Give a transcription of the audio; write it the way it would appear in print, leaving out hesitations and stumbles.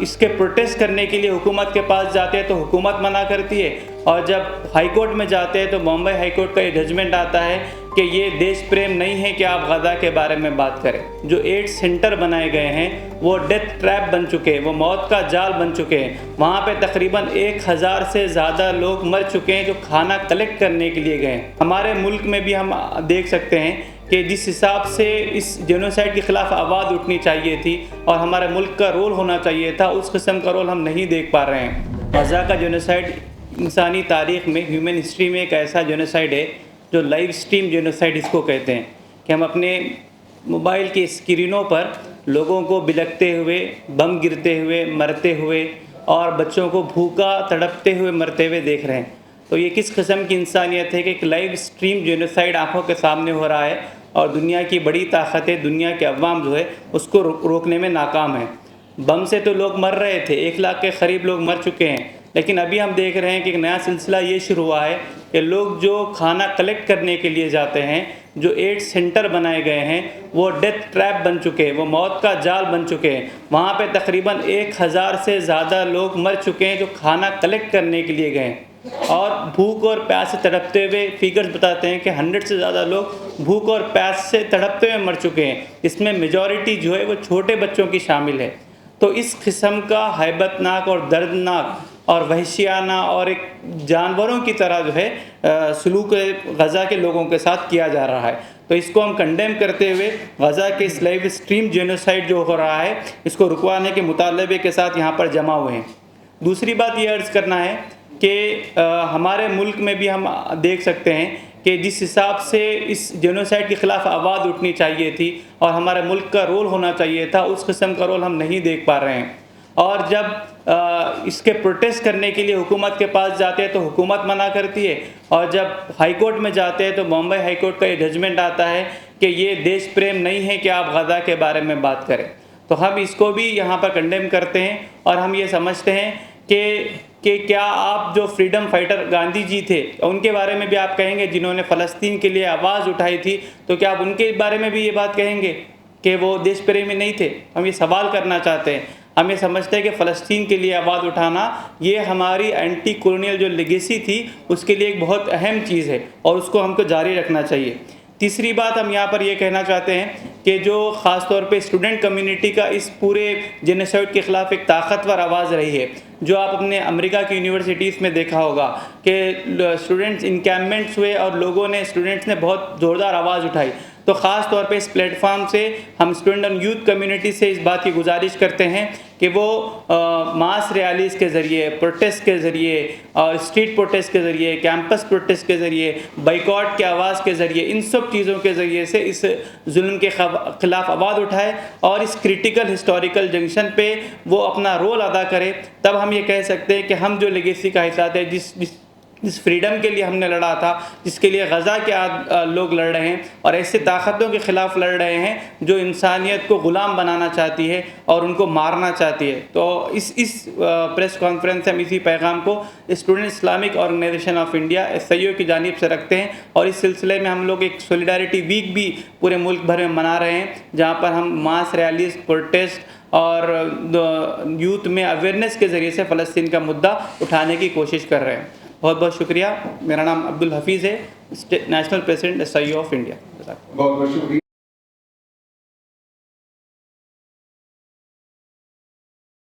इसके प्रोटेस्ट करने के लिए हुकूमत के पास जाते हैं तो हुकूमत मना करती है, और जब हाई कोर्ट में जाते हैं तो बॉम्बे हाई कोर्ट का ये जजमेंट आता है कि ये देश प्रेम नहीं है कि आप गज़ा के बारे में बात करें। जो 8 सेंटर बनाए गए हैं वो डेथ ट्रैप बन चुके हैं, वो मौत का जाल बन चुके हैं। वहाँ पे तकरीबन 1000 से ज़्यादा लोग मर चुके हैं जो खाना कलेक्ट करने के लिए गए हैं। हमारे मुल्क में भी हम देख सकते हैं कि जिस हिसाब से इस जेनोसाइड के ख़िलाफ़ आवाज़ उठनी चाहिए थी और हमारे मुल्क का रोल होना चाहिए था, उस किस्म का रोल हम नहीं देख पा रहे हैं। गज़ा का जेनोसाइड इंसानी तारीख़ में, ह्यूमन हिस्ट्री में एक ऐसा जेनोसाइड है जो लाइव स्ट्रीम जेनोसाइड इसको कहते हैं, कि हम अपने मोबाइल की स्क्रीनों पर लोगों को बिलखते हुए, बम गिरते हुए, मरते हुए और बच्चों को भूखा तड़पते हुए मरते हुए देख रहे हैं। तो ये किस किस्म की इंसानियत है कि एक लाइव स्ट्रीम जेनोसाइड आँखों के सामने हो रहा है और दुनिया की बड़ी ताकतें, दुनिया के अवाम जो है उसको रोकने में नाकाम है। बम से तो लोग मर रहे थे, 1 लाख के करीब लोग मर चुके हैं, लेकिन अभी हम देख रहे हैं कि एक नया सिलसिला ये शुरू हुआ है कि लोग जो खाना कलेक्ट करने के लिए जाते हैं, जो 8 सेंटर बनाए गए हैं वो डेथ ट्रैप बन चुके हैं, वो मौत का जाल बन चुके हैं। वहाँ पे तकरीबन 1000 से ज़्यादा लोग मर चुके हैं जो खाना कलेक्ट करने के लिए गए, और भूख और प्यास से तड़पते हुए फिगर्स बताते हैं कि 100 से ज़्यादा लोग भूख और प्यास से तड़पते हुए मर चुके हैं। इसमें मेजॉरिटी जो है वो छोटे बच्चों की शामिल है। तो इस किस्म का हैबतनाक और दर्दनाक और वहशियाना और एक जानवरों की तरह जो है सलूक गज़ा के लोगों के साथ किया जा रहा है। तो इसको हम कंडेम करते हुए गज़ा के इस लाइव स्ट्रीम जेनोसाइड जो हो रहा है इसको रुकवाने के मुतालबे के साथ यहाँ पर जमा हुए हैं। दूसरी बात ये अर्ज़ करना है कि हमारे मुल्क में भी हम देख सकते हैं कि जिस हिसाब से इस जेनोसाइड के ख़िलाफ़ आवाज़ उठनी चाहिए थी और हमारे मुल्क का रोल होना चाहिए था, उस किस्म का रोल हम नहीं देख पा रहे हैं। और जब इसके प्रोटेस्ट करने के लिए हुकूमत के पास जाते हैं तो हुकूमत मना करती है, और जब हाई कोर्ट में जाते हैं तो बॉम्बे हाई कोर्ट का ये जजमेंट आता है कि ये देश प्रेम नहीं है कि आप गज़ा के बारे में बात करें। तो हम इसको भी यहाँ पर कंडेम करते हैं और हम ये समझते हैं कि क्या आप जो फ्रीडम फाइटर गांधी जी थे उनके बारे में भी आप कहेंगे, जिन्होंने फ़लस्तीन के लिए आवाज़ उठाई थी, तो क्या आप उनके बारे में भी ये बात कहेंगे कि वो देश प्रेमी नहीं थे? हम ये सवाल करना चाहते हैं। हम ये समझते हैं कि फ़लस्तीन के लिए आवाज़ उठाना ये हमारी एंटी कॉलोनियल जो लेगेसी थी उसके लिए एक बहुत अहम चीज़ है और उसको हमको जारी रखना चाहिए। तीसरी बात हम यहाँ पर ये कहना चाहते हैं कि जो ख़ास तौर पे स्टूडेंट कम्युनिटी का इस पूरे जेनोसाइड के ख़िलाफ़ एक ताकतवर आवाज़ रही है, जो आप अपने अमेरिका की यूनिवर्सिटीज़ में देखा होगा कि स्टूडेंट्स इनकैम्पमेंट्स हुए और लोगों ने, स्टूडेंट्स ने बहुत ज़ोरदार आवाज़ उठाई। तो ख़ास तौर पे इस प्लेटफॉर्म से हम स्टूडेंट और यूथ कम्युनिटी से इस बात की गुजारिश करते हैं कि वो मास रैलीज़ के ज़रिए, प्रोटेस्ट के ज़रिए और स्ट्रीट प्रोटेस्ट के ज़रिए, कैंपस प्रोटेस्ट के ज़रिए, बाइकॉट की आवाज़ के ज़रिए, इन सब चीज़ों के ज़रिए से इस जुल्म के ख़िलाफ़ आवाज़ उठाए और इस क्रिटिकल हिस्टोरिकल जंक्शन पे वो अपना रोल अदा करे। तब हम ये कह सकते हैं कि हम जो लेगेसी का हिस्सा थे, जिस फ्रीडम के लिए हमने लड़ा था, जिसके लिए गज़ा के लोग लड़ रहे हैं और ऐसे ताकतों के ख़िलाफ़ लड़ रहे हैं जो इंसानियत को ग़ुलाम बनाना चाहती है और उनको मारना चाहती है। तो इस प्रेस कॉन्फ्रेंस से हम इसी पैगाम को student Islamic organisation of India SIO की जानिब से रखते हैं, और इस सिलसिले में हम लोग एक सॉलिडारिटी वीक भी पूरे मुल्क भर में मना रहे हैं, जहाँ पर हम मास रैलीज़, प्रोटेस्ट और यूथ में अवेयरनेस के ज़रिए से फ़लस्तीन का मुद्दा उठाने की कोशिश कर रहे हैं। बहुत बहुत शुक्रिया। मेरा नाम अब्दुल हफीज़ है, national president SIO of India. बहुत बहुत शुक्रिया।